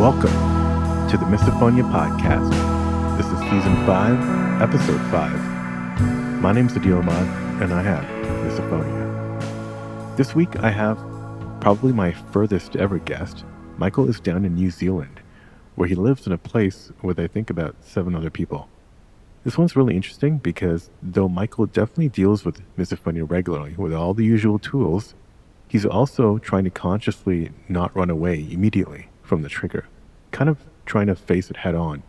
Welcome to the Misophonia podcast. This is season 5, episode 5. My name's Adil Ahmad, and I have Misophonia. This week I have probably my furthest ever guest. Michael is down in New Zealand, where he lives in a place with I think about 7 other people. This one's really interesting because though Michael definitely deals with misophonia regularly with all the usual tools, he's also trying to consciously not run away immediately from the trigger, kind of trying to face it head on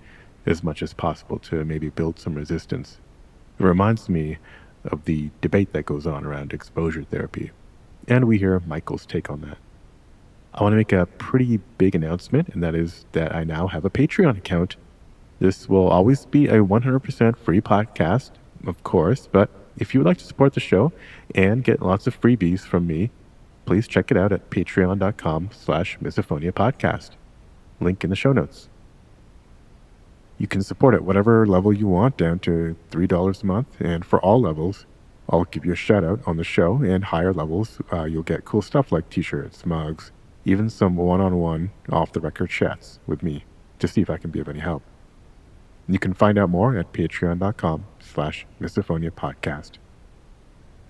as much as possible to maybe build some resistance. It reminds me of the debate that goes on around exposure therapy, and we hear Michael's take on that. I want to make a pretty big announcement, and that is that I now have a Patreon account. This will always be a 100% free podcast, of course, but if you would like to support the show and get lots of freebies from me, please check it out at patreon.com/misophoniapodcast. Link in the show notes. You can support at whatever level you want, down to $3 a month, and for all levels, I'll give you a shout out on the show, and higher levels, you'll get cool stuff like t-shirts, mugs, even some one-on-one off-the-record chats with me to see if I can be of any help. You can find out more at patreon.com/misophoniapodcast.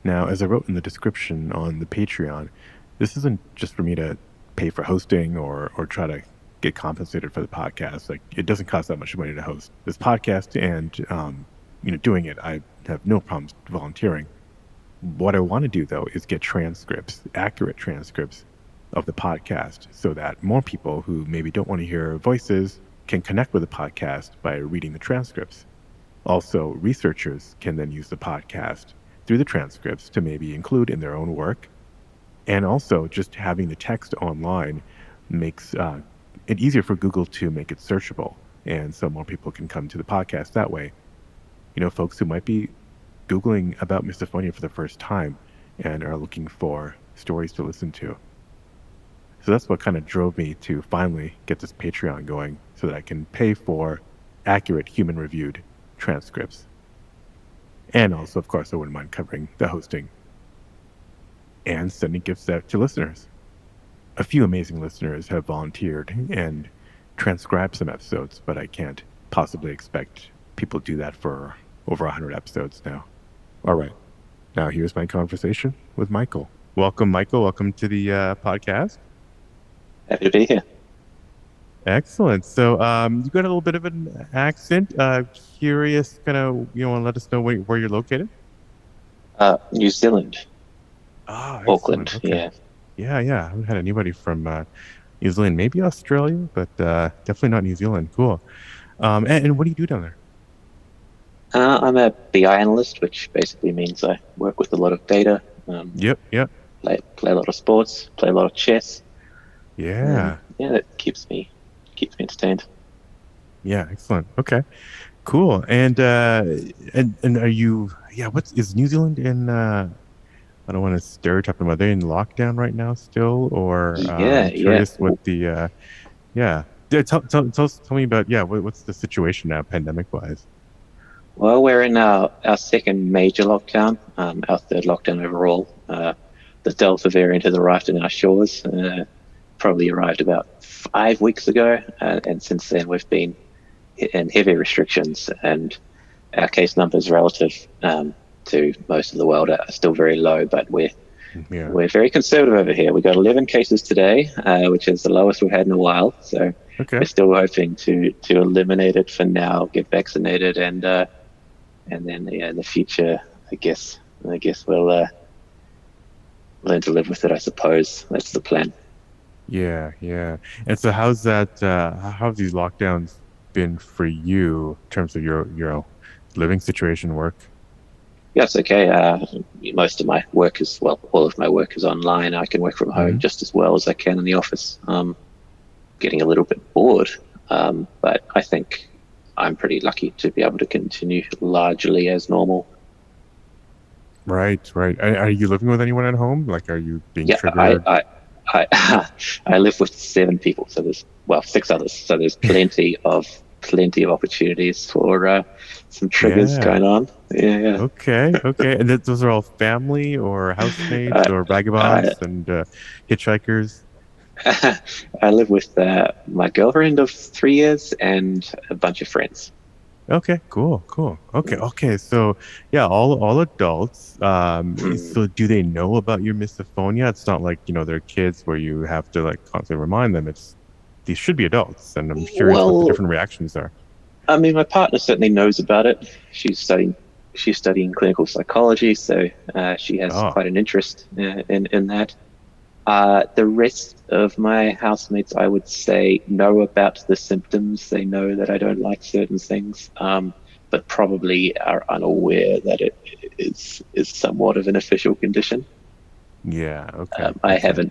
Now, as I wrote in the description on the Patreon, this isn't just for me to pay for hosting or try to get compensated for the podcast. Like, it doesn't cost that much money to host this podcast, and doing it, I have no problems volunteering. What I want to do, though, is get transcripts, accurate transcripts of the podcast, so that more people who maybe don't want to hear voices can connect with the podcast by reading the transcripts. Also, researchers can then use the podcast through the transcripts to maybe include in their own work. And also, just having the text online makes it easier for Google to make it searchable, and so more people can come to the podcast that way. Folks who might be Googling about misophonia for the first time and are looking for stories to listen to. So that's what kind of drove me to finally get this Patreon going, so that I can pay for accurate human-reviewed transcripts. And also, of course, I wouldn't mind covering the hosting and sending gifts out to listeners. A few amazing listeners have volunteered and transcribed some episodes, but I can't possibly expect people to do that for over 100 episodes now. All right. Now here's my conversation with Michael. Welcome, Michael. Welcome to the podcast. Happy to be here. Excellent. So you got a little bit of an accent. Curious, kind of, want to let us know where you're located? New Zealand. Auckland. Okay. Yeah. I haven't had anybody from New Zealand. Maybe Australia, but definitely not New Zealand. Cool. And what do you do down there? I'm a BI analyst, which basically means I work with a lot of data. Yep. Play a lot of sports, play a lot of chess. Yeah. That keeps me entertained. Yeah, excellent. Okay, cool. And are you? Yeah, is New Zealand in? I don't want to stereotype them. Are they in lockdown right now still, or? Curious what the. Tell me about what's the situation now, pandemic wise? Well, we're in our second major lockdown, our third lockdown overall. The Delta variant has arrived in our shores. Probably arrived about 5 weeks ago, and since then we've been in heavy restrictions, and our case numbers relative to most of the world are still very low, but we're very conservative over here. We got 11 cases today, which is the lowest we've had in a while, so we're still hoping to eliminate it for now, get vaccinated, and then in the future, I guess we'll learn to live with it, I suppose. That's the plan. Yeah. And so how's that, how have these lockdowns been for you in terms of your living situation, work? Yeah, it's okay. Most of my work all of my work is online. I can work from home just as well as I can in the office. Getting a little bit bored, but I think I'm pretty lucky to be able to continue largely as normal. Right. Are you living with anyone at home? Like, are you being triggered? I live with 7 people, so there's 6 others. So there's plenty of opportunities for some triggers going on. Yeah. Okay. And those are all family or housemates or vagabonds and hitchhikers? I live with my girlfriend of 3 years and a bunch of friends. Okay, cool, cool. Okay, Mm. okay. So yeah, all adults. Mm. So do they know about your misophonia? It's not like, they're kids where you have to like constantly remind them. These should be adults, and I'm curious what the Well, different reactions are. I mean, my partner certainly knows about it. She's studying clinical psychology, so she has Oh, quite an interest in that. The rest of my housemates, I would say, know about the symptoms. They know that I don't like certain things, but probably are unaware that it is somewhat of an official condition. yeah. Okay, okay.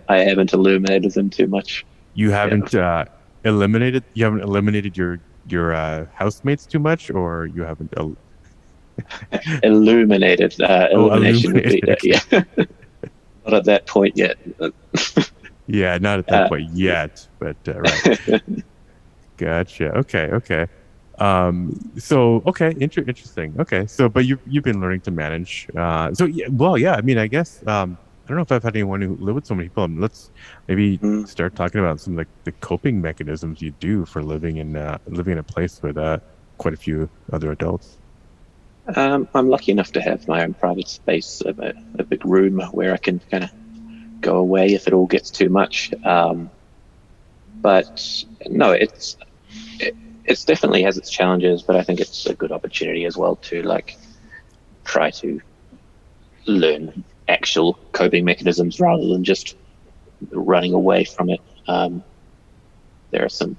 I haven't illuminated them too much. You Yeah, haven't eliminated your housemaate too much, or you haven't illuminated. oh, Illumination would be illuminated. Okay. yeah, not at that point yet. Yeah, not at that Uh, point yet, but right. Gotcha. Okay, okay. So okay, interesting. Okay. So but you've been learning to manage. So yeah, well, yeah, I mean, I guess I don't know if I've had anyone who live with so many people. Let's maybe mm. start talking about some of the coping mechanisms you do for living in a place with quite a few other adults. I'm lucky enough to have my own private space, a big room where I can kind of go away if it all gets too much. But no, it's definitely has its challenges, but I think it's a good opportunity as well to like try to learn actual coping mechanisms rather than just running away from it. There are some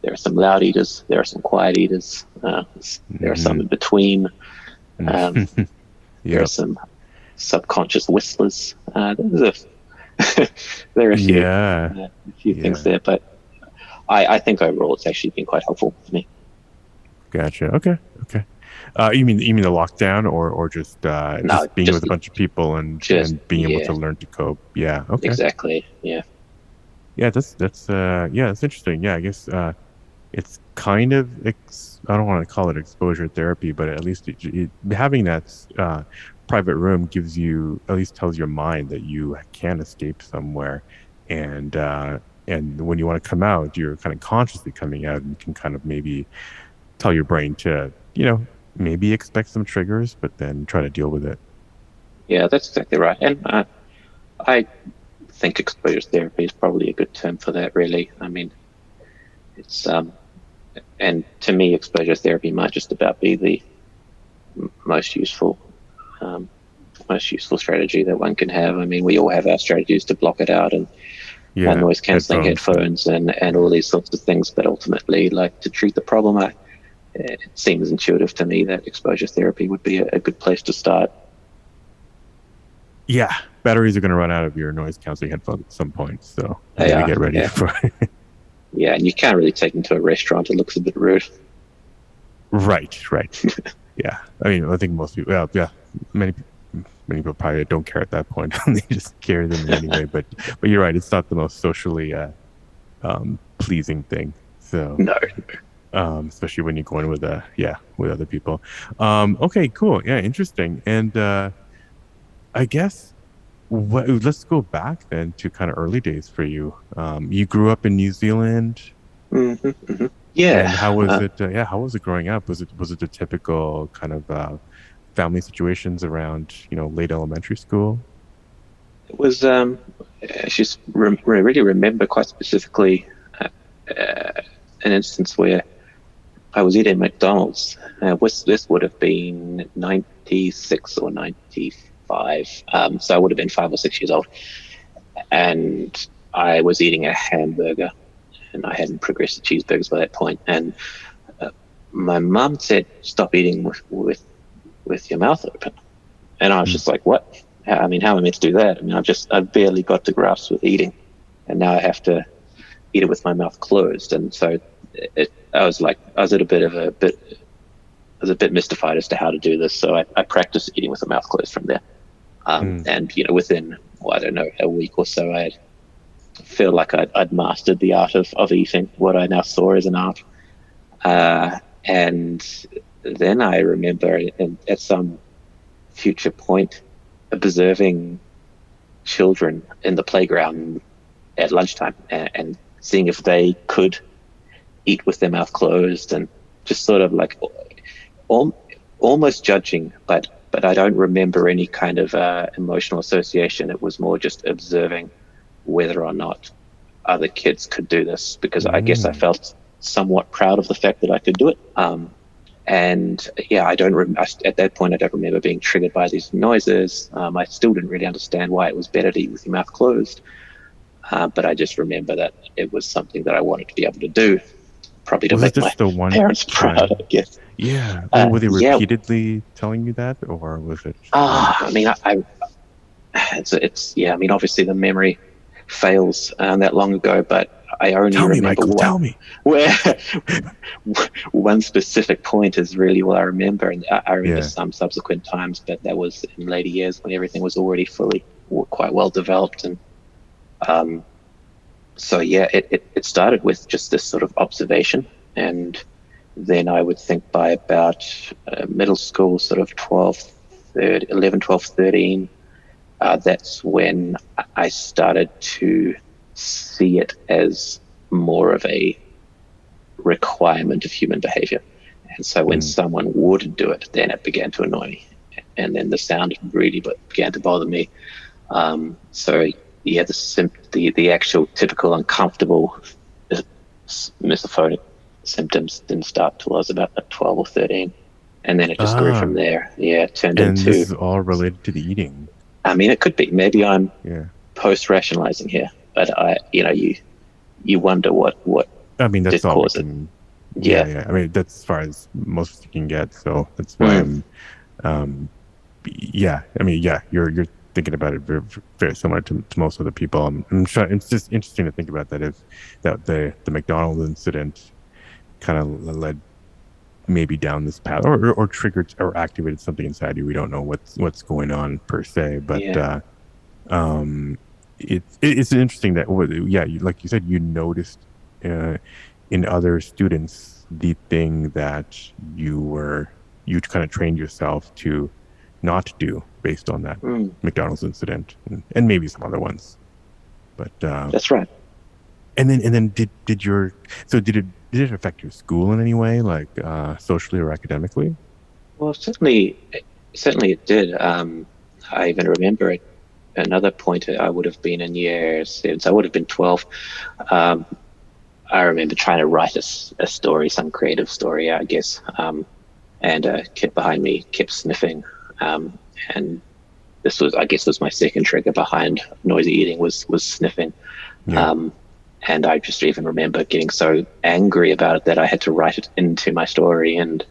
there are some loud eaters, there are some quiet eaters, there are some Hmm. in between. Um, there are Yep. some subconscious whistlers. There are Yeah. a few things Yeah. there, but I think overall it's actually been quite helpful for me. Gotcha. Okay. Okay. You mean the lockdown, or No, just being with a bunch of people just and being able yeah, to learn to cope? Yeah. Okay. exactly, yeah. Yeah. That's interesting. Yeah. I guess it's kind of I don't want to call it exposure therapy, but at least having that private room gives you, at least tells your mind that you can escape somewhere, and when you want to come out, you're kind of consciously coming out, and you can kind of maybe tell your brain to, maybe expect some triggers, but then try to deal with it. Yeah, that's exactly right. And I think exposure therapy is probably a good term for that. Really, I mean, it's and to me, exposure therapy might just about be the most useful, um, most useful strategy that one can have. I mean, we all have our strategies to block it out and Yeah. noise canceling Headphones and headphones and yeah. all these sorts of things. But ultimately, like to treat the problem, it seems intuitive to me that exposure therapy would be a good place to start. Yeah. Batteries are going to run out of your noise canceling headphones at some point. So you They got to are, get ready yeah, for yeah, and you can't really take them to a restaurant. It looks a bit rude. Right. Right. Yeah. I mean, I think most people, yeah. Many, many people probably don't care at that point. They just carry them in anyway. But you're right. It's not the most socially, pleasing thing. So, No. especially when you're going with, with other people. Okay, cool. Yeah. Interesting. And, I guess let's go back then to kind of early days for you. You grew up in New Zealand, Yeah. and how was it? Yeah, how was it growing up? Was it the typical kind of family situations around late elementary school? It was, I just really remember quite specifically uh, uh, an instance where I was eating McDonald's. This would have been 96 or 95. So I would have been 5 or 6 years old. And I was eating a hamburger and I hadn't progressed to cheeseburgers by that point. And uh, my mum said, "Stop eating with your mouth open." And I was Hmm. just like, what? I mean, how am I meant to do that? I mean, I've barely got to grasp with eating, and now I have to eat it with my mouth closed. And so I was like, I was a bit mystified as to how to do this. So I practiced eating with the mouth closed from there. Hmm. And within, well, I don't know, a week or so, I feel like I'd mastered the art of eating, what I now saw as an art. And then I remember at some future point observing children in the playground at lunchtime, and seeing if they could eat with their mouth closed, and just sort of like almost judging, but I don't remember any kind of emotional association. It was more just observing whether or not other kids could do this, because I guess I Mm. felt somewhat proud of the fact that I could do it. And yeah, I don't at that point I don't remember being triggered by these noises. I still didn't really understand why it was better to eat with your mouth closed, but I just remember that it was something that I wanted to be able to do, probably to Was it make my just the one parents proud, I time? guess. Yeah. Well, were they Yeah. repeatedly telling you that, or was it just one? I mean, it's yeah. I mean, obviously the memory fails that long ago, but I only Tell me, remember Michael. one Tell me. where one specific point is really what I remember, and I remember Yeah. some subsequent times, but that was in later years when everything was already fully quite well developed, and um, so yeah, it started with just this sort of observation, and then I would think by about middle school, sort of 12, 13, 11, 12, 13, that's when I started to see it as more of a requirement of human behavior. And so when Mm. someone wouldn't do it, then it began to annoy me. And then the sound really began to bother me. So yeah, the actual typical uncomfortable misophonic symptoms didn't start till I was about 12 or 13. And then it just grew from Ah, there. Yeah, it turned and this into, is all related to the eating. I mean, it could be, maybe I'm Yeah. post rationalizing here, but you wonder what I mean, that's did all we cause it. can. Yeah, Yeah. yeah. I mean, that's as far as most you can get. So that's why Mm, um, yeah. I mean, yeah. You're thinking about it very, very similar to most other people. I'm trying. It's just interesting to think about that. If that the McDonald's incident kind of led maybe down this path, or triggered or activated something inside you. We don't know what's going on per se, but yeah. um, it's interesting that yeah, like you said, you noticed uh, in other students the thing that you kind of trained yourself to not do based on that Mm, McDonald's incident, and maybe some other ones. But that's right. and then did your so did it affect your school in any way, like socially or academically? Well, certainly it did. I even remember it. Another point, I would have been in year six. I would have been 12. Um, I remember trying to write a story, some creative story, I guess. And a kid behind me kept sniffing. And this was, I guess, was my second trigger behind noisy eating was sniffing. Yeah. Um, and I just even remember getting so angry about it that I had to write it into my story, and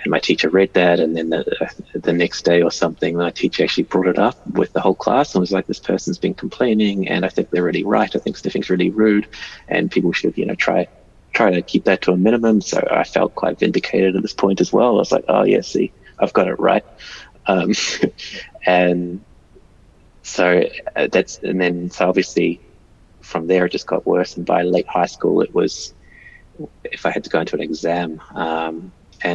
my teacher read that, and then the next day or something, my teacher actually brought it up with the whole class and was like, "This person's been complaining, and I think they're really right. I think sniffing's really rude, and people should, try to keep that to a minimum." So I felt quite vindicated at this point as well. I was like, "Oh yeah, see, I've got it right." Um, and so and then so obviously from there it just got worse, and by late high school it was, if I had to go into an exam, and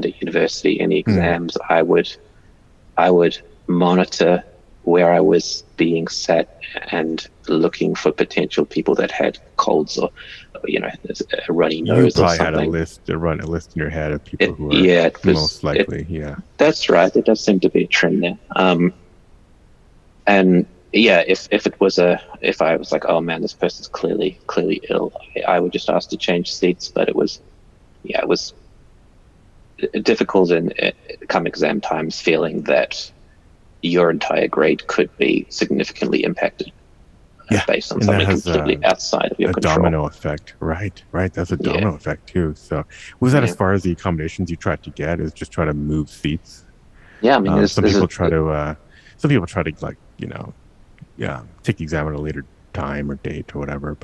at university, any Hmm. exams, I would monitor where I was being sat and looking for potential people that had colds, or a runny You nose or probably had something. run a list in your head of people It who are Yeah, it was most it. likely. Yeah. That's right. There does seem to be a trend there. And yeah, if I was like, oh man, this person's clearly ill, I would just ask to change seats. But it was difficult in come exam times, feeling that your entire grade could be significantly impacted Yeah. based on And that something has completely outside of your a control. domino effect. Right. Right. That's a Yeah, domino effect too. So was that as yeah, far as the accommodations you tried to get, is just try to move seats? yeah. I mean, Some people try to like, yeah, take the exam at a later time or date or whatever.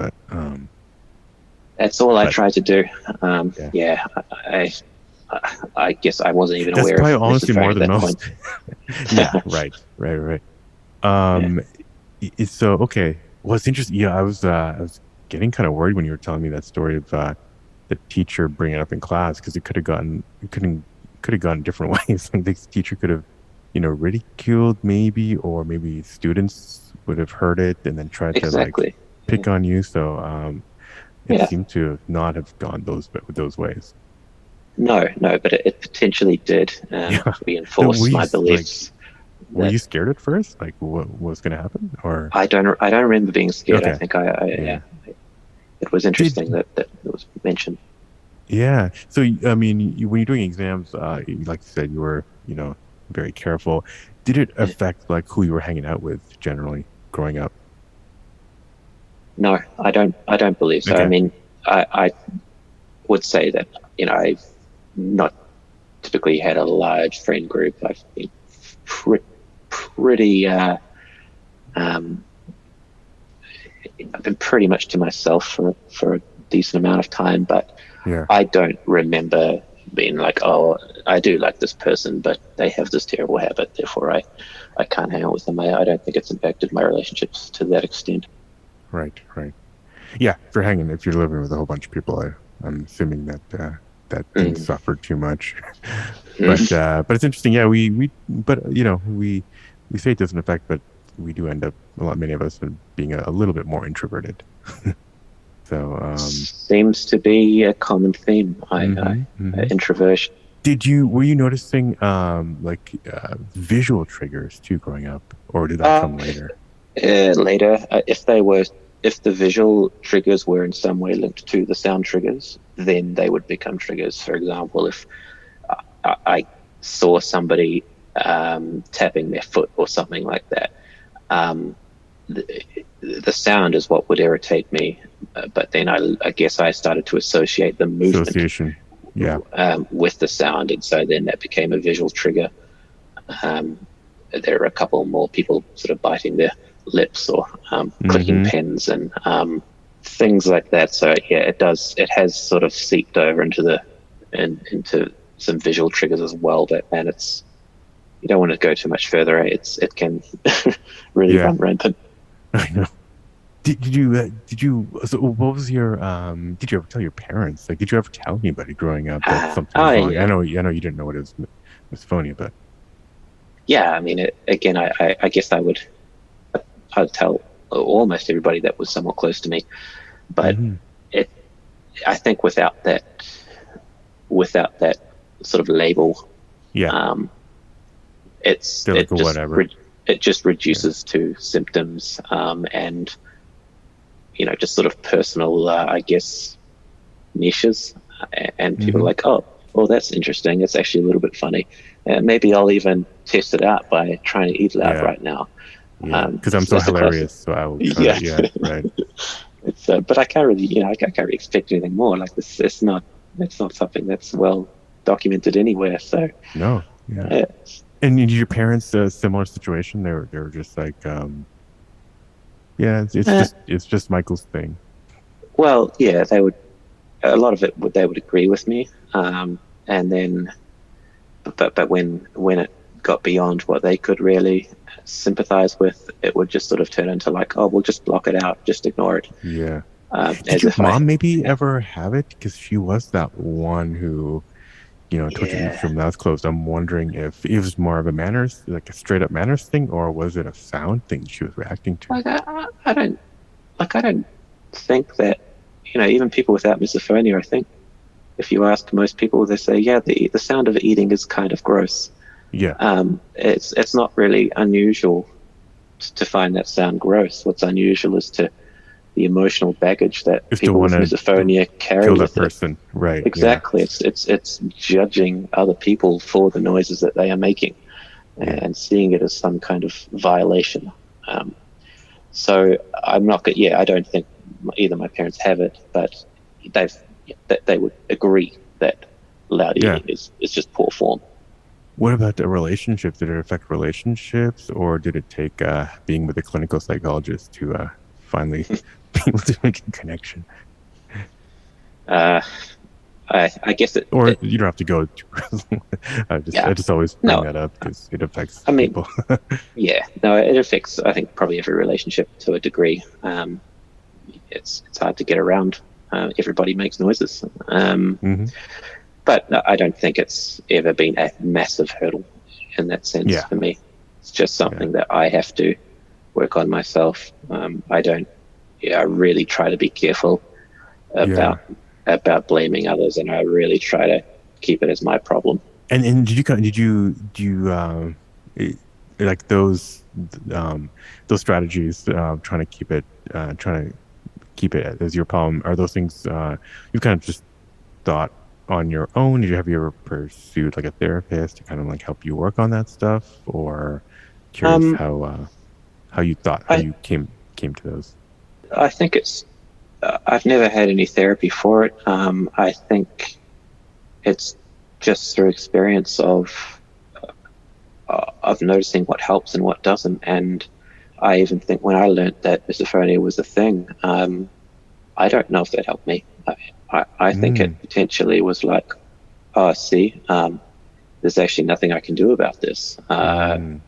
that's all I But tried to do. yeah, Yeah, I guess I wasn't even that's aware of probably honestly more misophonia at than that point. most. Yeah. Right. Right. Right. Yeah. Um, so okay. Well, it's interesting. Yeah, I was getting kind of worried when you were telling me that story of the teacher bringing it up in class, because it could have gone different ways. Like the teacher could have, ridiculed maybe, or maybe students would have heard it and then tried to like Exactly. pick on you. So it Yeah. seemed to not have gone those ways. No, no, but it potentially did Yeah. So reinforce my beliefs were that you scared at first? Like what was going to happen? Or I don't remember being scared. I okay, think yeah. yeah, it was Did interesting that it was mentioned. yeah. So I mean, when you're doing exams, like you said, you were very careful. Did it Yeah. affect like who you were hanging out with generally growing up? No, I don't believe so. I Okay. mean, I would say that I've not typically had a large friend group. I've been pre- pretty um, I've been pretty much to myself for a decent amount of time, but Yeah. I don't remember being like, oh, I do like this person, but they have this terrible habit, therefore I can't hang out with them. I don't think it's impacted my relationships to that extent. Right. Right. Yeah. If you're living with a whole bunch of people, I'm assuming that that didn't Mm. suffer too much. Mm. But it's interesting. Yeah. But we say it doesn't affect, but we do end up many of us being a little bit more introverted. So Seems to be a common theme. hmm. Introversion. Were you noticing like visual triggers too growing up, or did that Uh, come later? Later, if the visual triggers were in some way linked to the sound triggers, then they would become triggers. For example, if I saw somebody tapping their foot or something like that, um, the, the sound is what would irritate me. But then I guess I started to associate the movement Association. Yeah. with the sound, and so then that became a visual trigger. Um, there are a couple more people sort of biting their lips or clicking Hmm. pens and things like that. So yeah, it has sort of seeped over into some visual triggers as well. But man, it's you don't want to go too much further. It can really Yeah. run rampant. I know. So what was your did you ever tell your parents? Like, did you ever tell anybody growing up that something was wrong? Yeah, I know you didn't know what it was misophonia, but yeah. I mean, again, I guess I'd tell almost everybody that was somewhat close to me, but hmm. it I think without that sort of label, Yeah, um, they're like, "Oh, whatever." it just Yeah. reduces to symptoms and just sort of personal, I guess, niches, and people are Hmm. like, oh, well, that's interesting. It's actually a little bit funny. Maybe I'll even test it out by trying to eat loud Yeah. right now. Yeah. Because I'm So so that's the classic. hilarious, so I will try Yeah, to. Yeah. Right. but I can't really, I can't really expect anything more. Like this, it's not something that's well documented anywhere. So No. Yeah. uh, And did your parents a similar situation? They were just like, yeah, uh, it's just Michael's thing. well, yeah, they would. A lot of it would they would agree with me, and then but when it got beyond what they could really sympathize with, it would just sort of turn into like, oh, we'll just block it out, just ignore it, Yeah. Did as your if I, mom maybe yeah, ever have it? Because she was that one who, told you yeah. from that was closed. I'm wondering if it was more of a manners, like a straight up manners thing, or was it a sound thing she was reacting to? Like I don't think that even people without misophonia. I think if you ask most people, they say, yeah, the sound of eating is kind of gross. Yeah. It's not really unusual to find that sound gross. What's unusual is to the emotional baggage that Just to people want with to misophonia carry kill that with it. person. Right. Yeah. Exactly. It's judging other people for the noises that they are making Yeah. and seeing it as some kind of violation. Um, so I'm not good. Yeah, I don't think either my parents have it, but they've they would agree that loud Yeah. eating is just poor form. What about the relationships? Did it affect relationships, or did it take being with a clinical psychologist to finally be able to make a connection? Uh, I guess Or you don't have to go too personal. yeah. I just always bring No, that up because it affects I mean, people. yeah, no, it affects, I think, probably every relationship to a degree. It's hard to get around. Everybody makes noises. Hmm. But no, I don't think it's ever been a massive hurdle in that sense Yeah. for me. It's just Yeah. something that I have to work on myself. I don't. I really try to be careful Yeah. about blaming others, and I really try to keep it as my problem. And did you eh, like those strategies trying to keep it trying to keep it as your problem, are those things you've kind of just thought on your own? Did you have you ever pursued like a therapist to kind of like help you work on that stuff, or curious Um, how you thought how I you came to those? I think it's I've never had any therapy for it. I think it's just through experience of noticing what helps and what doesn't. And I even think when I learned that misophonia was a thing, I don't know if that helped me. I think Mm, it potentially was like, oh, see, there's actually nothing I can do about this. mm,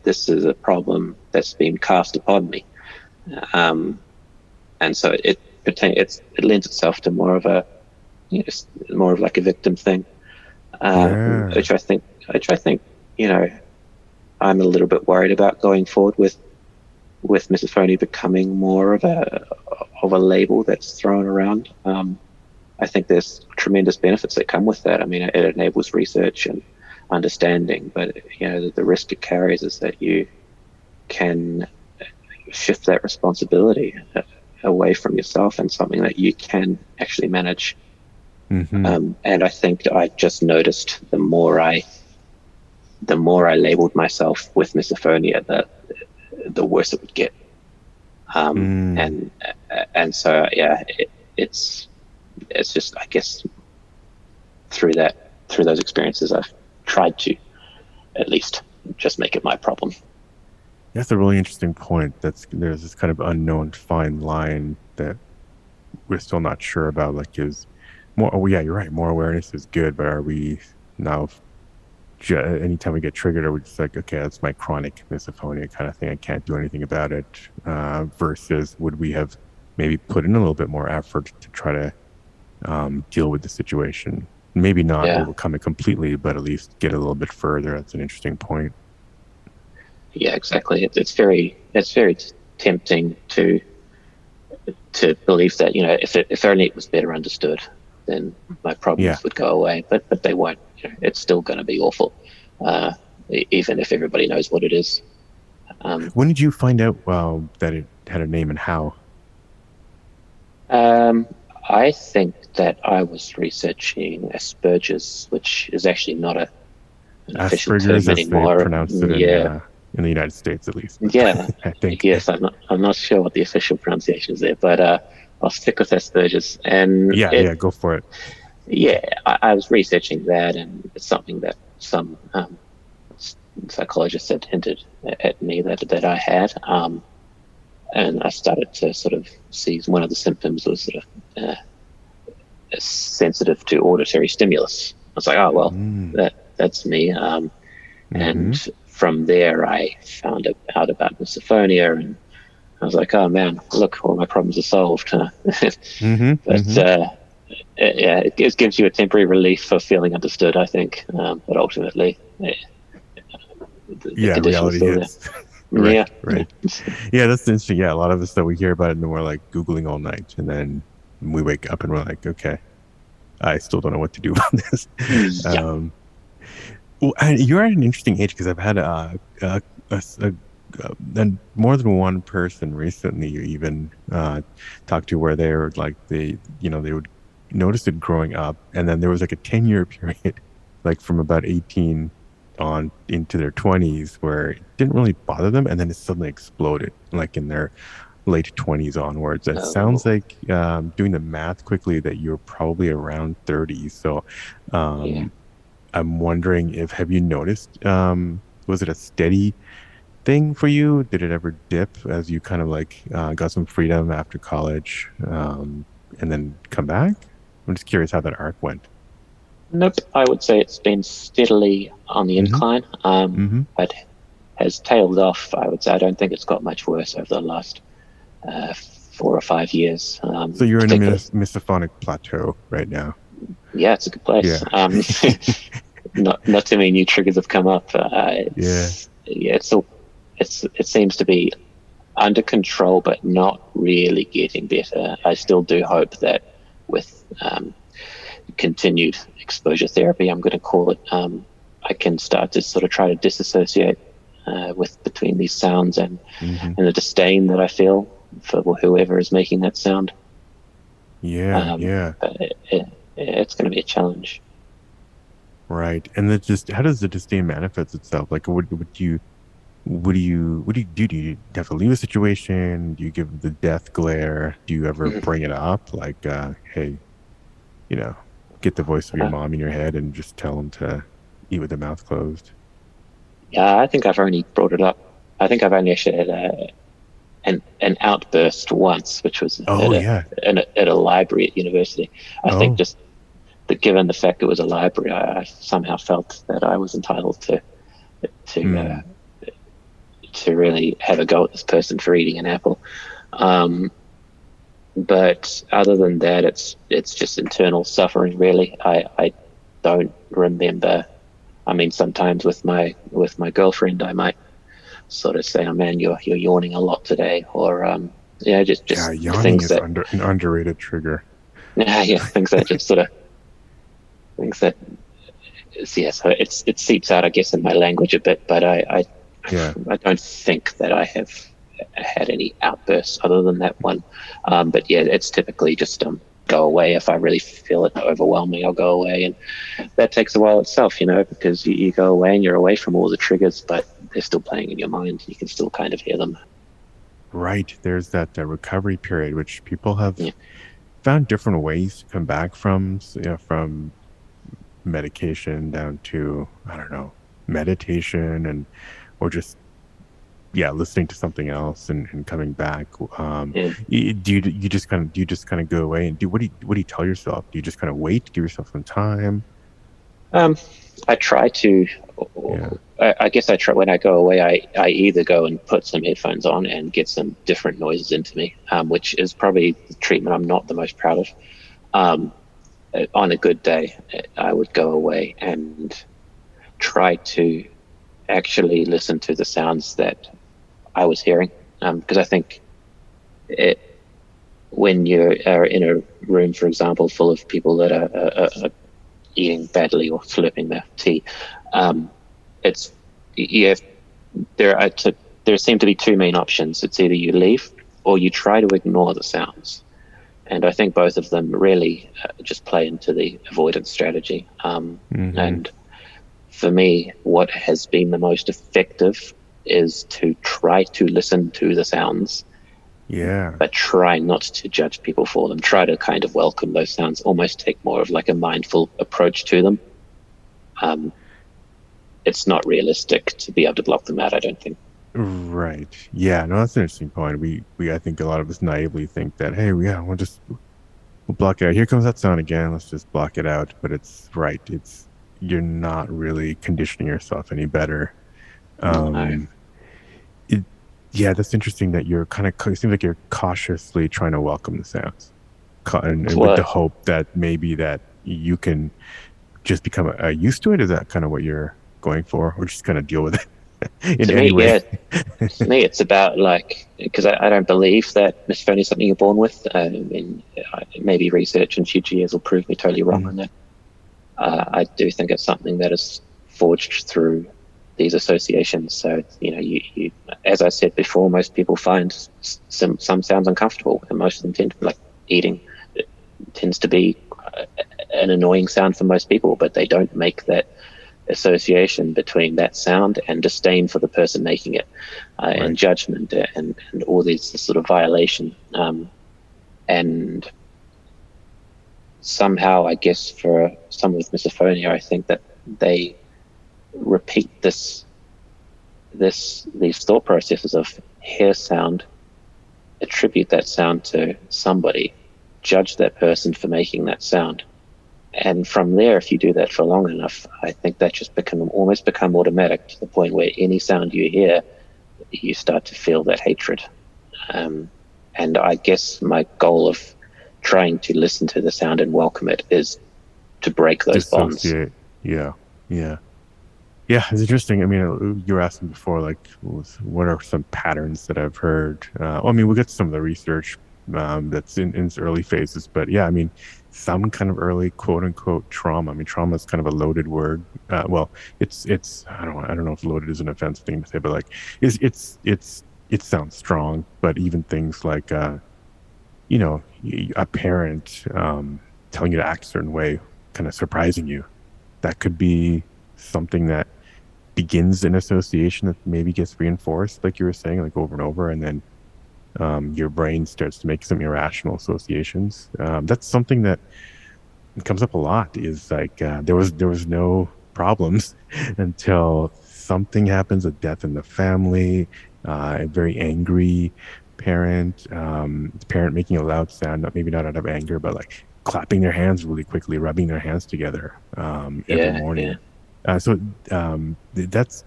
This is a problem that's been cast upon me. Um, and so it lends itself to more of a, more of like a victim thing, yeah. which I think, you know, I'm a little bit worried about going forward with misophonia becoming more of a label that's thrown around. I think there's tremendous benefits that come with that. I mean, it enables research and understanding, but the risk it carries is that you can shift that responsibility away from yourself and something that you can actually manage. Mm-hmm. And I think that I just noticed the more I labeled myself with misophonia, the worse it would get. Um, Mm. and and so yeah, it's it's just, I guess, through those experiences, I've tried to at least just make it my problem. That's a really interesting point. There's this kind of unknown fine line that we're still not sure about. Like, is more? Oh, yeah, you're right. More awareness is good, but are we now? Anytime we get triggered, are we just like, okay, that's my chronic misophonia kind of thing. I can't do anything about it. Versus, would we have maybe put in a little bit more effort to try to deal with the situation? Maybe not Yeah, overcome it completely, but at least get a little bit further. That's an interesting point. yeah, exactly. It's very tempting to believe that, if only it was better understood, then my Yeah. problems would go away. But they won't. It's still going to be awful, uh, even if everybody knows what it is. Um, When did you find out that it had a name, and how? um, I think that I was researching Asperger's, which is actually not an official Asperger's, term as they anymore. pronounce it Yeah, in the United States, at least. yeah, I think. yes. I'm not sure what the official pronunciation is there, but I'll stick with Asperger's. And Yeah, yeah, go for it. yeah, I was researching that, and it's something that some psychologists had hinted at me that I had. And I started to sort of see one of the symptoms was sort of sensitive to auditory stimulus. I was like, oh well, Mm, that's me. And mm-hmm, from there, I found out about misophonia, and I was like, oh man, look, all my problems are solved. mm-hmm, But mm-hmm. yeah, it gives you a temporary relief for feeling understood, I think. But ultimately, the Yeah, condition is reality still there. hits. Yeah, Right, right. Yeah, that's interesting. Yeah, a lot of us that we hear about it, and then we're like Googling all night, and then we wake up and we're like, okay, I still don't know what to do about this. yeah. Um, well, and you're at an interesting age because I've had and more than one person recently even talked to where they were like they would notice it growing up, and then there was like a 10-year period, like from about 18 on into their 20s, where it didn't really bother them, and then it suddenly exploded, like in their late 20s onwards. It sounds Oh, like doing the math quickly that you're probably around 30. So yeah. um, I'm wondering if have you noticed was it a steady thing for you? Did it ever dip as you kind of like got some freedom after college and then come back? I'm just curious how that arc went. Nope. I would say it's been steadily on the Hmm. incline, Hmm. but has tailed off. I would say I don't think it's got much worse over the last 4 or 5 years. So you're in a Particularly, misophonic plateau right now. yeah, it's a good place. Yeah. Not too many new triggers have come up. Yeah. It seems to be under control, but not really getting better. I still do hope that with continued exposure therapy, I'm going to call it, I can start to sort of try to disassociate with between these sounds Hmm. and the disdain that I feel for whoever is making that sound. Yeah, yeah, But it's going to be a challenge. right. And that just how does the disdain manifest itself? Like, what do you do? Do you have to leave a situation? Do you give the death glare? Do you ever bring it up? Like, hey, you know, get the voice of your Uh, mom in your head and just tell them to eat with their mouth closed. yeah, I think I've only brought it up. I think I've only actually had an outburst once, which was Oh yeah. at a library at university. I think Oh. just that given the fact it was a library, I somehow felt that I was entitled to uh, Hmm. to really have a go at this person for eating an apple. Um, but other than that, it's just internal suffering. Really, I don't remember. I mean, sometimes with my girlfriend, I might sort of say, "Oh man, you're yawning a lot today," or yeah, Yeah, just yawning things is that an underrated trigger. yeah, things that just sort of things that yeah. So it seeps out, I guess, in my language a bit, but Yeah. I don't think that I have had any outbursts other than that one. But yeah, it's typically just go away if I really feel it overwhelming. I'll go away, and that takes a while itself, because you go away and you're away from all the triggers, but they're still playing in your mind. You can still kind of hear them. Right. There's that recovery period, which people Yeah. have found different ways to come back from, from medication down to, I don't know, meditation and, or just, yeah, listening to something else and coming back. Yeah. Do you just kind of go away and what do you tell yourself? Do you just kind of wait, give yourself some time? Um, I try to. Yeah. I guess I try when I go away. I either go and put some headphones on and get some different noises into me, which is probably the treatment I'm not the most proud of. Um, on a good day, I would go away and try to actually listen to the sounds that I was hearing, because I think it, when you are in a room, for example, full of people that are eating badly or slurping their tea, um, it's you have there are to, there seem to be two main options. It's either you leave or you try to ignore the sounds. And I think both of them really just play into the avoidance strategy. Hmm. And for me, what has been the most effective is to try to listen to the sounds, Yeah. but try not to judge people for them. Try to kind of welcome those sounds, almost take more of like a mindful approach to them. Um, it's not realistic to be able to block them out, I don't think. Right. Yeah. No, that's an interesting point. I think a lot of us naively think that, hey, yeah, we'll block it out. Here comes that sound again. Let's just block it out. But it's right. You're not really conditioning yourself any better. No. Um, it, yeah, that's interesting that it seems like you're cautiously trying to welcome the sounds and with the Well, hope that maybe that you can just become used to it. Is that kind of what you're going for, or just kind of deal with it in to any me, way? yeah, to me, it's about like because I don't believe that misophonia is something you're born with. I mean, maybe research in future years will prove me totally wrong Mm, on that. I do think it's something that is forged through these associations. So you as I said before, most people find some sounds uncomfortable, and most of them tend to like eating. It tends to be an annoying sound for most people, but they don't make that association between that sound and disdain for the person making it, and right. judgment and all these sort of violation. And somehow, I guess, for someone with misophonia, I think that they repeat these thought processes of hear sound, attribute that sound to somebody, judge that person for making that sound. And from there, if you do that for long enough, I think that just almost become automatic to the point where any sound you hear, you start to feel that hatred. Um, and I guess my goal of trying to listen to the sound and welcome it is to break those bonds. Dissociate. Yeah. Yeah. Yeah, it's interesting. I mean, you were asking before, like, what are some patterns that I've heard? Well, I mean, we'll get to some of the research that's in its early phases, but yeah, I mean, some kind of early quote unquote trauma. I mean, trauma is kind of a loaded word. Well, it's I don't know if loaded is an offensive thing to say, but like, it sounds strong. But even things like, a parent telling you to act a certain way, kind of surprising you, that could be something that begins an association that maybe gets reinforced, like you were saying, like over and over, and then your brain starts to make some irrational associations. That's something that comes up a lot. Is like there was no problems until something happens, a death in the family, a very angry parent, the parent making a loud sound, maybe not out of anger, but like clapping their hands really quickly, rubbing their hands together every Yeah, morning. yeah, That's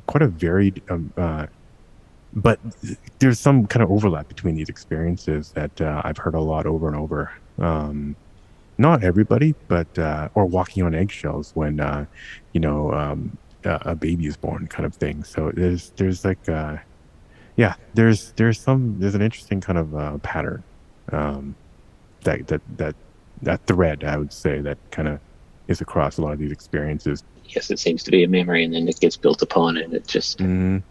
quite a varied, but there's some kind of overlap between these experiences that I've heard a lot over and over. Not everybody, but or walking on eggshells when you know a baby is born, kind of thing. So there's like yeah, there's an interesting kind of pattern um, that that that that thread, I would say, that kind of is across a lot of these experiences. yes, it seems to be a memory, and then it gets built upon, and Mm.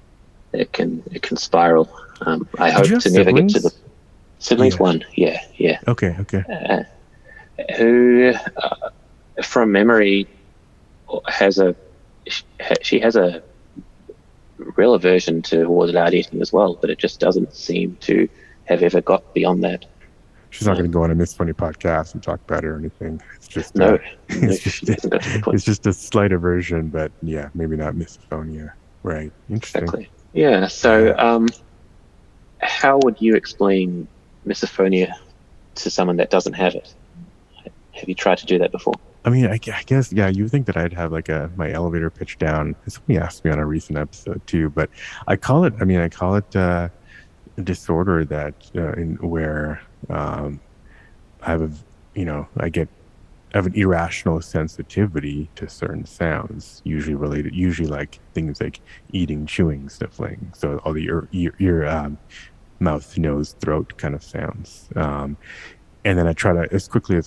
it can spiral. I Did you hope have to never get to the siblings? siblings Yeah. one. Yeah, yeah. Okay. Okay. Uh, who, from memory, has a she has a real aversion towards loud eating as well, but it just doesn't seem to have ever got beyond that. She's not going to Um, go on a Miss Funny podcast and talk about it or anything. It's just no, no, it's she just hasn't got to the point. it's just a slight aversion, but yeah, maybe not misophonia. Right. Interesting. Exactly. Yeah. So, Yeah. how would you explain misophonia to someone that doesn't have it? Have you tried to do that before? I mean, I guess, yeah, you think that I'd have like my elevator pitch down. Somebody asked me on a recent episode too, but I call it a disorder that where I have I have an irrational sensitivity to certain sounds, usually like things like eating, chewing, sniffling. So all the your mouth, nose, throat kind of sounds. And then I try to, as quickly as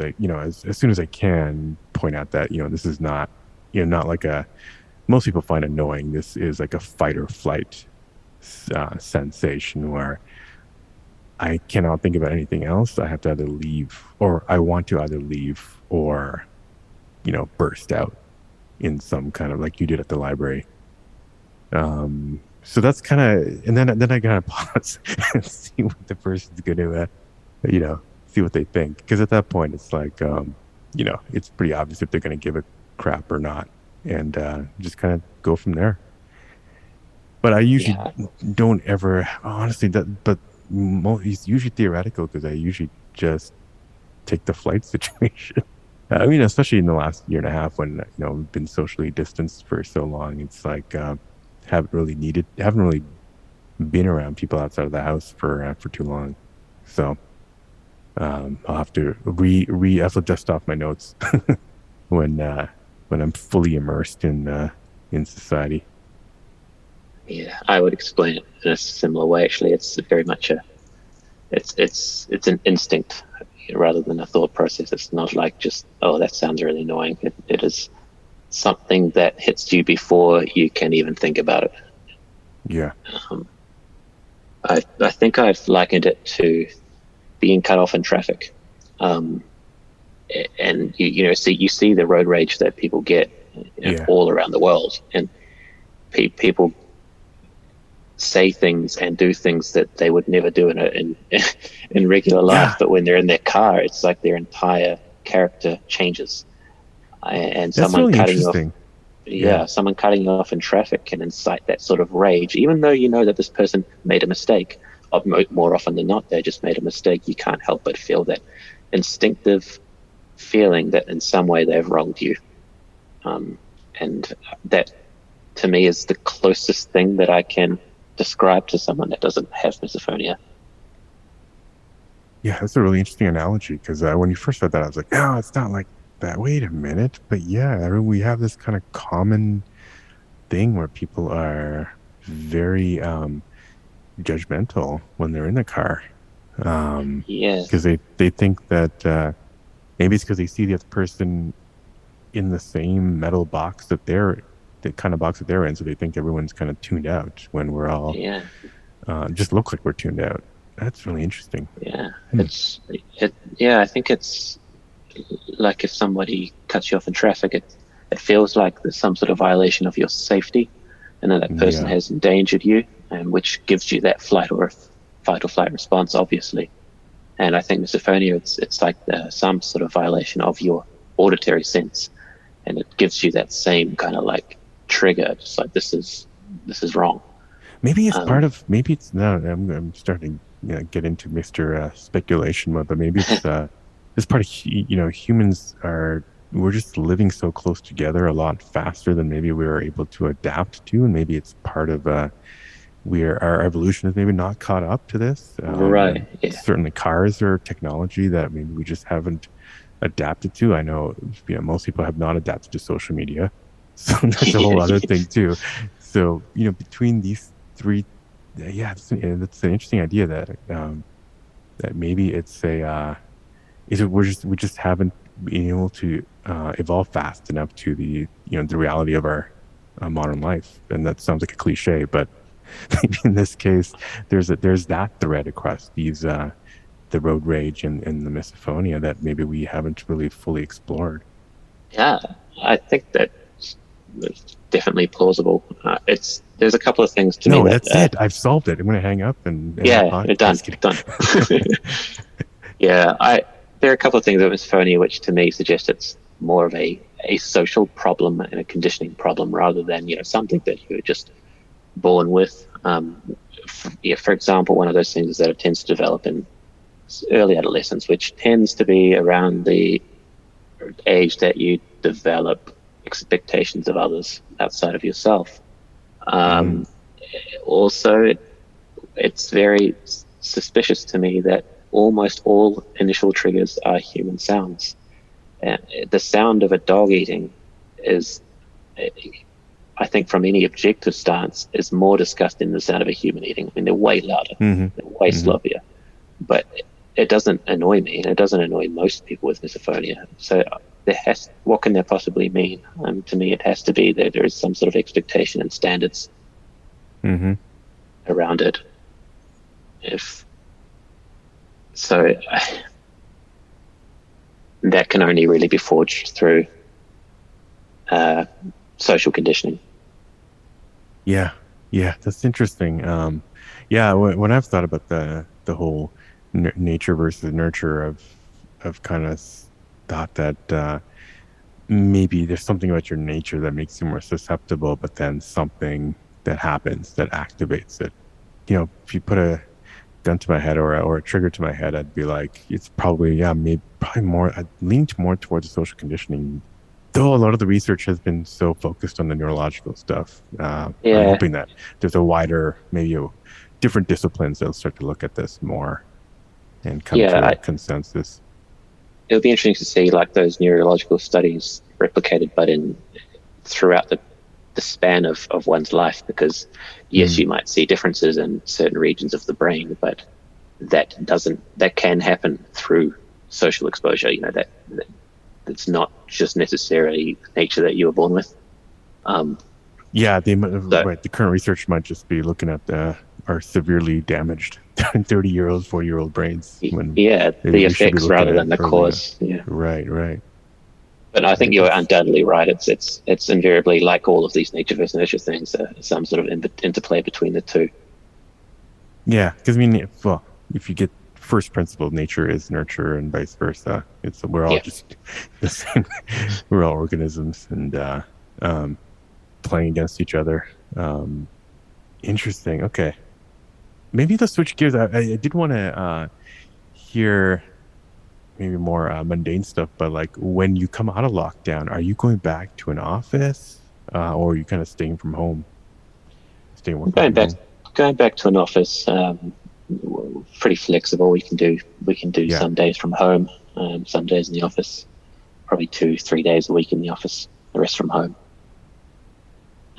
as soon as I can, point out that this is not not like a most people find annoying. This is like a fight or flight sensation where I cannot think about anything else. I have to either leave, or I want to either leave, or burst out in some kind of, like you did at the library. So that's kind of, and then I gotta pause and see what the person's gonna, you know, see what they think. Because at that point, it's like, it's pretty obvious if they're gonna give a crap or not, and just kind of go from there. But I usually Yeah, don't ever, honestly, it's usually theoretical because I usually just take the flight situation. I mean, especially in the last year and a half when we've been socially distanced for so long, it's like haven't really been around people outside of the house for too long. So I'll have to I have to dust off my notes when uh, when I'm fully immersed in society. yeah. I would explain it in a similar way. Actually, it's very much it's an instinct rather than a thought process. It's not like just, oh, that sounds really annoying. It is something that hits you before you can even think about it. Yeah, Um, I think I've likened it to being cut off in traffic. Um, and you see the road rage that people get, yeah, all around the world, and people say things and do things that they would never do in regular life, yeah. but when they're in their car, it's like their entire character changes. And That's someone really cutting you off, interesting. Yeah, yeah, someone cutting you off in traffic can incite that sort of rage, even though you know that this person made a mistake. More often than not, they just made a mistake. You can't help but feel that instinctive feeling that in some way they've wronged you. Um, and that, to me, is the closest thing that I can describe to someone that doesn't have misophonia. yeah. That's a really interesting analogy because when you first said that, I was like, no, it's not like that. Wait a minute, but yeah, I mean, we have this kind of common. thing where people are very judgmental when they're in the car. Because Yes, they think that maybe it's because they see the other person in the same metal box that the kind of box that they're in, so they think everyone's kind of tuned out when we're all yeah, just look like we're tuned out. That's really interesting. yeah. Hmm. Yeah. I think it's like if somebody cuts you off in traffic, it feels like there's some sort of violation of your safety, and then that person Yeah, has endangered you, and which gives you that fight or flight response, obviously. And I think misophonia, it's like some sort of violation of your auditory sense, and it gives you that same kind of like trigger, just like this is wrong. maybe it's part Um, of. Maybe it's no. I'm starting to get into Mister Speculation mode, but maybe it's part of humans are we're just living so close together a lot faster than maybe we were able to adapt to, and maybe it's part of our evolution is maybe not caught up to this. right? And Yeah. certainly cars are technology that maybe we just haven't adapted to. I know, most people have not adapted to social media. So that's a whole other thing too. So, between these three, yeah, that's an interesting idea that maybe it's is it we just haven't been able to evolve fast enough to the reality of our modern life. And that sounds like a cliche, but maybe in this case, there's that thread across the road rage and the misophonia that maybe we haven't really fully explored. Yeah, I think that's definitely plausible. There's a couple of things to me No, that that's it. I've solved it. I'm going to hang up and end the yeah, done, podcast. Kidding. done. Yeah, I there are a couple of things that was phony, which to me suggest it's more of a social problem and a conditioning problem rather than something that you're just born with. Yeah, for example, one of those things is that it tends to develop in early adolescence, which tends to be around the age that you develop expectations of others outside of yourself. Mm, Um, Also, it's very suspicious to me that almost all initial triggers are human sounds. And the sound of a dog eating is, I think, from any objective stance, is more disgusting than the sound of a human eating. I mean, they're way louder, hmm they're way hmm sloppier, but it doesn't annoy me, and it doesn't annoy most people with misophonia. So what can that possibly mean? To me, it has to be that there is some sort of expectation and standards hmm around it. If so, that can only really be forged through uh, social conditioning. Yeah, yeah, that's interesting. Yeah, when I've thought about the whole nature versus nurture, of kind of thought that maybe there's something about your nature that makes you more susceptible, but then something that happens that activates it. If you put a gun to my head or a trigger to my head, I'd be like, it's probably, yeah, maybe probably more. I'd lean more towards the social conditioning. Though a lot of the research has been so focused on the neurological stuff, I'm Yeah, hoping that there's a wider, maybe different disciplines that'll start to look at this more and come yeah. to a consensus. It'll be interesting to see like those neurological studies replicated, but in throughout the span of one's life. Because yes, Mm. you might see differences in certain regions of the brain, but that can happen through social exposure. That's not just necessarily nature that you were born with. Um, Yeah, so right. The current research might just be looking at our severely damaged 30-year-old, 40-year-old brains when yeah, maybe the we should be effects looking rather at than the earlier. cause. Yeah. Right, right. But I I think think you're that's undoubtedly right. It's invariably like all of these nature versus nurture things, some sort of interplay between the two. yeah. Because I mean, if you get first principle of nature is nurture and vice versa, we're all Yeah, just the same. We're all organisms and um, playing against each other. Um, Interesting. Okay, maybe let's switch gears. I did want to hear maybe more mundane stuff, but like when you come out of lockdown, are you going back to an office or are you kind of staying from home, staying working going from back home? going back to an office, pretty flexible. We can do Yeah. some days from home, some days in the office. Probably 2-3 days a week in the office, the rest from home.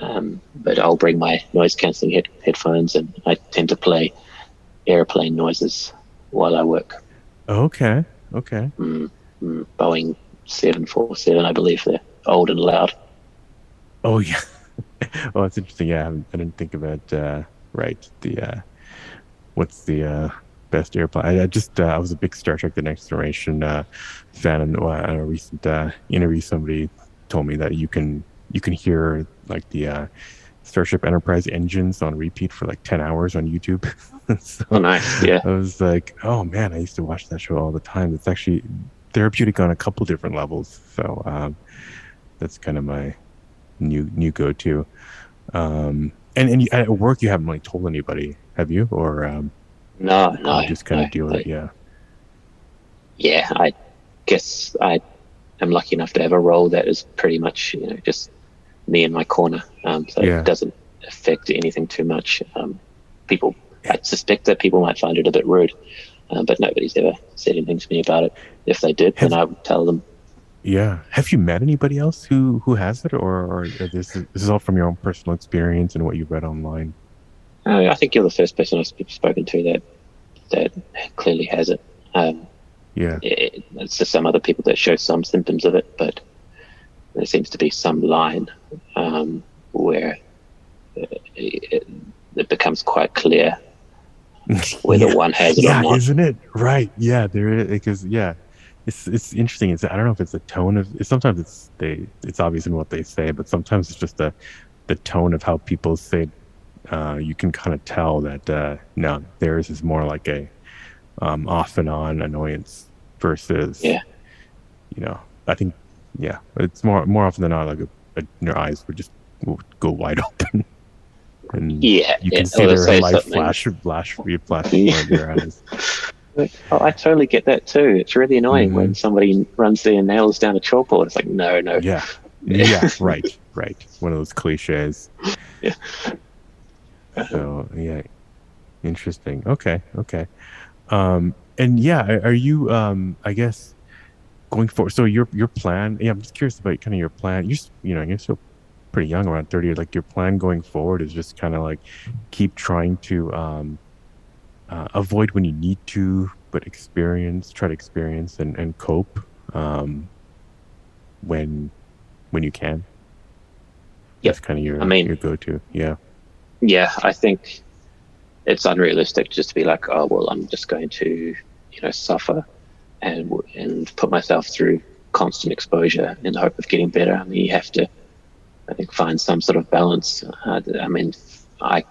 But I'll bring my noise cancelling headphones, and I tend to play airplane noises while I work. Okay. Okay. Mm, Boeing 747, I believe they're old and loud. Oh yeah. Oh, that's interesting. Yeah, I didn't think about right. The what's the best airplane? I just I was a big Star Trek: The Next Generation fan, and in a recent interview, somebody told me that you can hear like the Starship Enterprise engines on repeat for like 10 hours on YouTube. Oh, So nice. Yeah. I was like, oh man, I used to watch that show all the time. It's actually therapeutic on a couple different levels. So that's kind of my new go to. And at work, you haven't really told anybody, have you? Or No, no, you just kind no. of deal with it? Yeah. Yeah, I guess I am lucky enough to have a role that is pretty much, just me in my corner. So it Yeah. doesn't affect anything too much. People, I suspect that people might find it a bit rude, but nobody's ever said anything to me about it. If they did, then Have I would tell them. yeah. Have you met anybody else who has it, or this is all from your own personal experience and what you read online? I think you're the first person I've spoken to that clearly has it. Um, Yeah. it's just some other people that show some symptoms of it, but there seems to be some line where it becomes quite clear whether Yeah, one has it or yeah, not. isn't it? Right. Yeah, there is because yeah, it's interesting. It's I don't know if it's the tone of sometimes it's obvious in what they say, but sometimes it's just the tone of how people say it. You can kind of tell that no, theirs is more like a off and on annoyance versus Yeah, I think yeah, it's more often than not like your eyes would just will go wide open and yeah, you yeah. can see Or they'll their say life something. flash Yeah. before your eyes. Oh, I totally get that too. It's really annoying Hmm. when somebody runs their nails down a chalkboard. It's like, no, no. Yeah. Yeah. Right. Right. One of those cliches. Yeah. So yeah, interesting. Okay. Okay. And yeah, are you I guess going forward? So your plan? Yeah, I'm just curious about kind of your plan. You're still pretty young, around 30. Like your plan going forward is just kind of like keep trying to avoid when you need to, but try to experience and cope when you can. That's Yep. kind of I mean, your go to. Yeah. yeah, I think it's unrealistic just to be like, oh well, I'm just going to, suffer and put myself through constant exposure in the hope of getting better. I mean, you have to, I think, find some sort of balance. I mean, I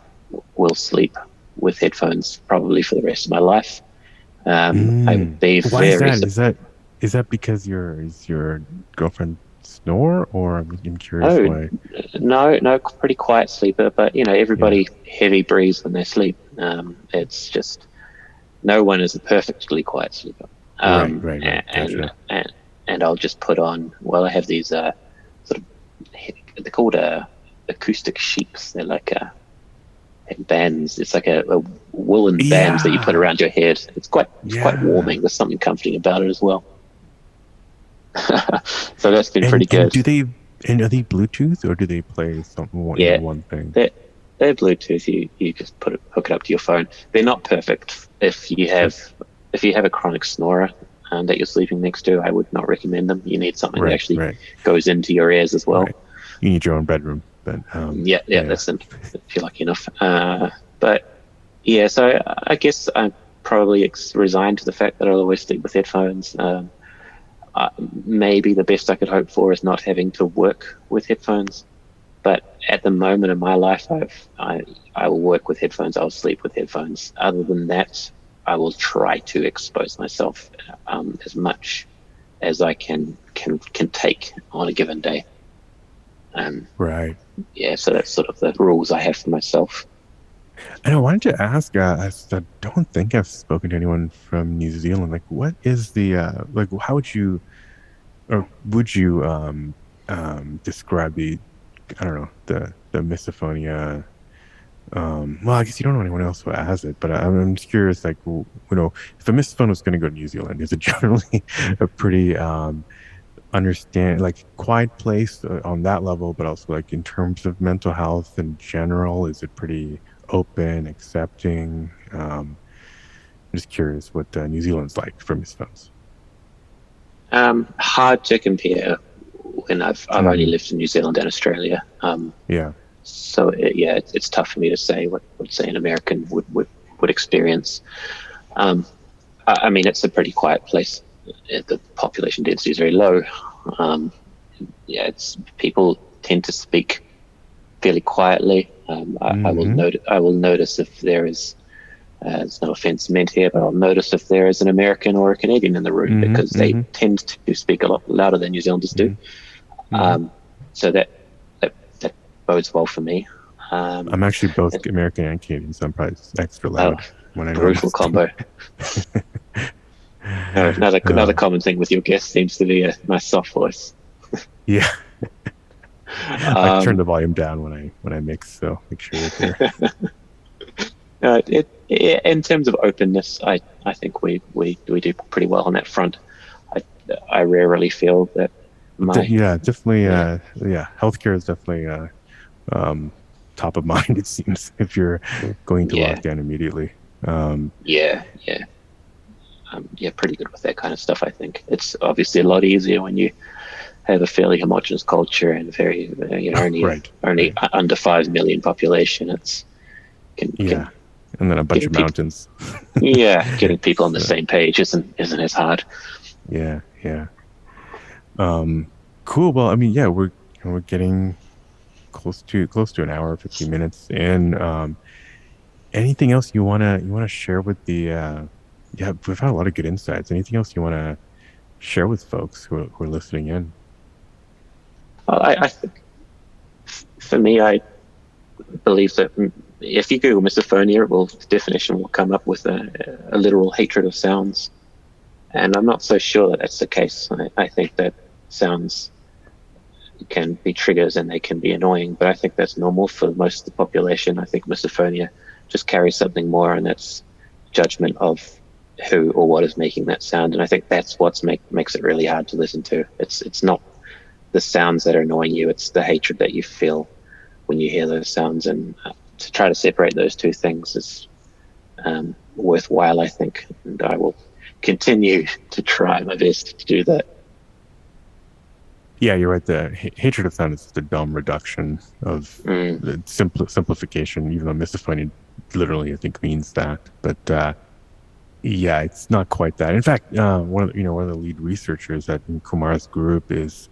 will sleep with headphones probably for the rest of my life. I would Mm. be Why is very. that? Is that because your girlfriend snore, or I'm curious Oh why? no, no, pretty quiet sleeper, but Yeah. everybody heavy breathes when they sleep. It's just no one is a perfectly quiet sleeper. Right. Um, Right. Right. and Gotcha. and and I'll just put on. Well, I have these sort of they're called acoustic sheeps. They're like bands. It's like a woolen band that you put Yeah. around your head. It's quite Yeah. warming. There's something comforting about it as well. So that's been pretty And good. do they and are they Bluetooth or do they play something Yeah, one thing? they're, they're Bluetooth. You just hook it up to your phone. They're not perfect Right. if you have a chronic snorer that you're sleeping next to. I would not recommend them. You need something that Right. actually Right. goes into your ears as well. Right. You need your own bedroom, but Yeah, yeah, yeah. that's if you're lucky enough. But yeah, so I guess I'm probably resigned to the fact that I'll always sleep with headphones. Maybe the best I could hope for is not having to work with headphones. But at the moment in my life, I will work with headphones. I'll sleep with headphones. Other than that, I will try to expose myself as much as I can take on a given day. Um, Right. yeah, so that's sort of the rules I have for myself. And I wanted to ask, I don't think I've spoken to anyone from New Zealand. Like, what is the like? How would you or would you describe the I don't know the misophonia? Well, I guess you don't know anyone else who has it, but I'm just curious. Like, if a misophonia was going to go to New Zealand, is it generally a pretty understand, like, quiet place on that level, but also like in terms of mental health in general, is it pretty open, accepting? I'm just curious what New Zealand's like for misphones. Hard to compare when I've only Mm, lived in New Zealand and Australia. yeah. So it's tough for me to say what say an American would experience. Um, I mean, it's a pretty quiet place. The population density is very low. Um, yeah, it's people tend to speak fairly quietly. Mm-hmm. I will notice if there is. There's no offense meant here, but I'll notice if there is an American or a Canadian in the room Mm-hmm. because they Mm-hmm. tend to speak a lot louder than New Zealanders do. Mm-hmm. Mm-hmm. Um, so that bodes well for me. Um, I'm actually both and, American and Canadian, so I'm probably extra oh, loud when I brutal notice. combo. Another um, common thing with your guest seems to be a nice soft voice. yeah, I turn Um, the volume down when I mix, so make sure that they're. in terms of openness, I think we do pretty well on that front. I I rarely feel that my Yeah, definitely. yeah Yeah, healthcare is definitely um, top of mind. It seems if you're going to yeah lockdown immediately. yeah yeah, pretty good with that kind of stuff. I think it's obviously a lot easier when you have a fairly homogenous culture and very Right, only right. under 5 million population. It's can Yeah, and then a bunch getting of people mountains. getting people on the So same page isn't as hard. yeah, yeah. Um, cool. Well, I mean, yeah, we're getting close to an hour, 50 minutes, and anything else you wanna share with the? Yeah, we've had a lot of good insights. Anything else you want to share with folks who are listening in? I think for me, I believe that if you Google misophonia, the definition will come up with a literal hatred of sounds. And I'm not so sure that that's the case. I think that sounds can be triggers and they can be annoying, but I think that's normal for most of the population. I think misophonia just carries something more, and that's judgment of who or what is making that sound. And I think that's what makes it really hard to listen to. It's not the sounds that are annoying you; it's the hatred that you feel when you hear those sounds. And to try to separate those two things is worthwhile, I think, and I will continue to try my best to do that. Yeah, you're right. The hatred of sound is just a dumb reduction of Mm, the simplification, even though misophonia literally, I think, means that. But yeah, it's not quite that. In fact, one of the lead researchers at Kumar's group is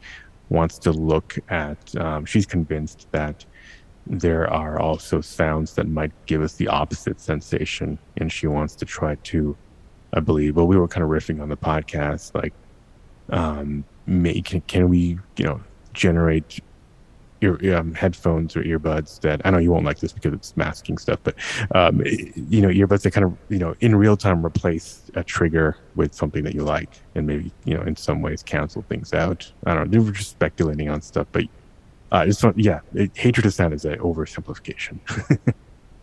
wants to look at. She's convinced that there are also sounds that might give us the opposite sensation, and she wants to try to, I believe. Well, we were kind of riffing on the podcast, like, can we, generate headphones or earbuds that, I know you won't like this because it's masking stuff, but earbuds that kind of, in real time replace a trigger with something that you like, and maybe, in some ways cancel things out. I don't know. They were just speculating on stuff, but yeah, hatred of sound is an oversimplification.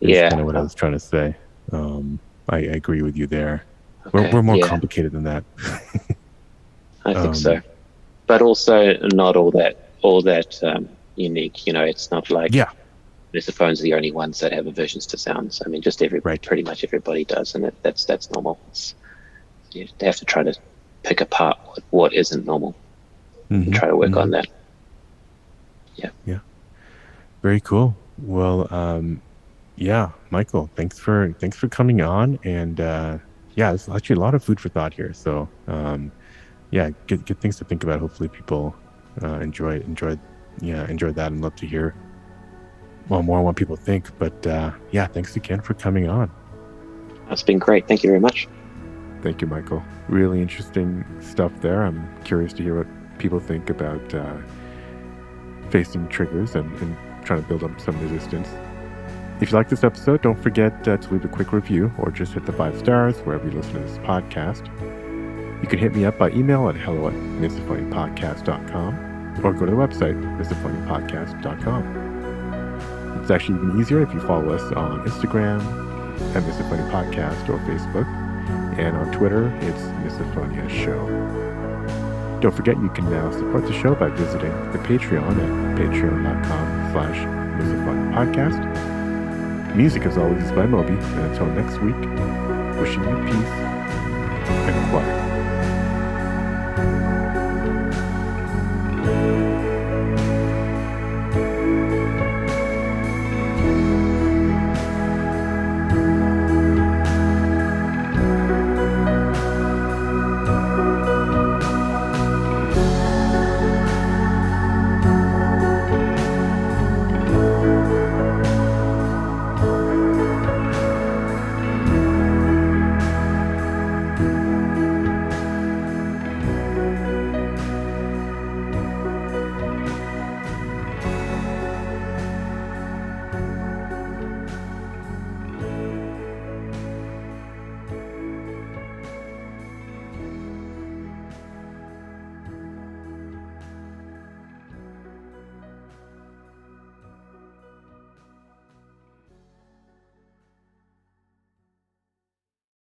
Is kind of yeah. what I was trying to say. I agree with you there. Okay. We're more Yeah. complicated than that. I think so. um, But also not all that unique. It's not like yeah, misophones are the only ones that have aversions to sounds. I mean, just right. pretty much everybody does, and that's normal. You have to try to pick apart what isn't normal and Hmm. try to work Hmm. on that. Yeah, Yeah, very cool. Well, yeah, Michael, thanks for coming on, and yeah, there's actually a lot of food for thought here. So, yeah, good things to think about. Hopefully, people enjoy that, and love to hear more on what people think. But yeah, thanks again for coming on. that's been great. Thank you very much. Thank you, Michael. Really interesting stuff there. I'm curious to hear what people think about facing triggers and trying to build up some resistance. If you like this episode, don't forget to leave a quick review or just hit the 5 stars wherever you listen to this podcast. You can hit me up by email at hello@misophoniapodcast.com or go to the website, misophoniapodcast.com. It's actually even easier if you follow us on Instagram at Misophonia Podcast or Facebook. And on Twitter, it's Misophonia Show. Don't forget you can now support the show by visiting the Patreon at patreon.com/Misophonia podcast. Music, as always, is by Moby. And until next week, wishing you peace and quiet.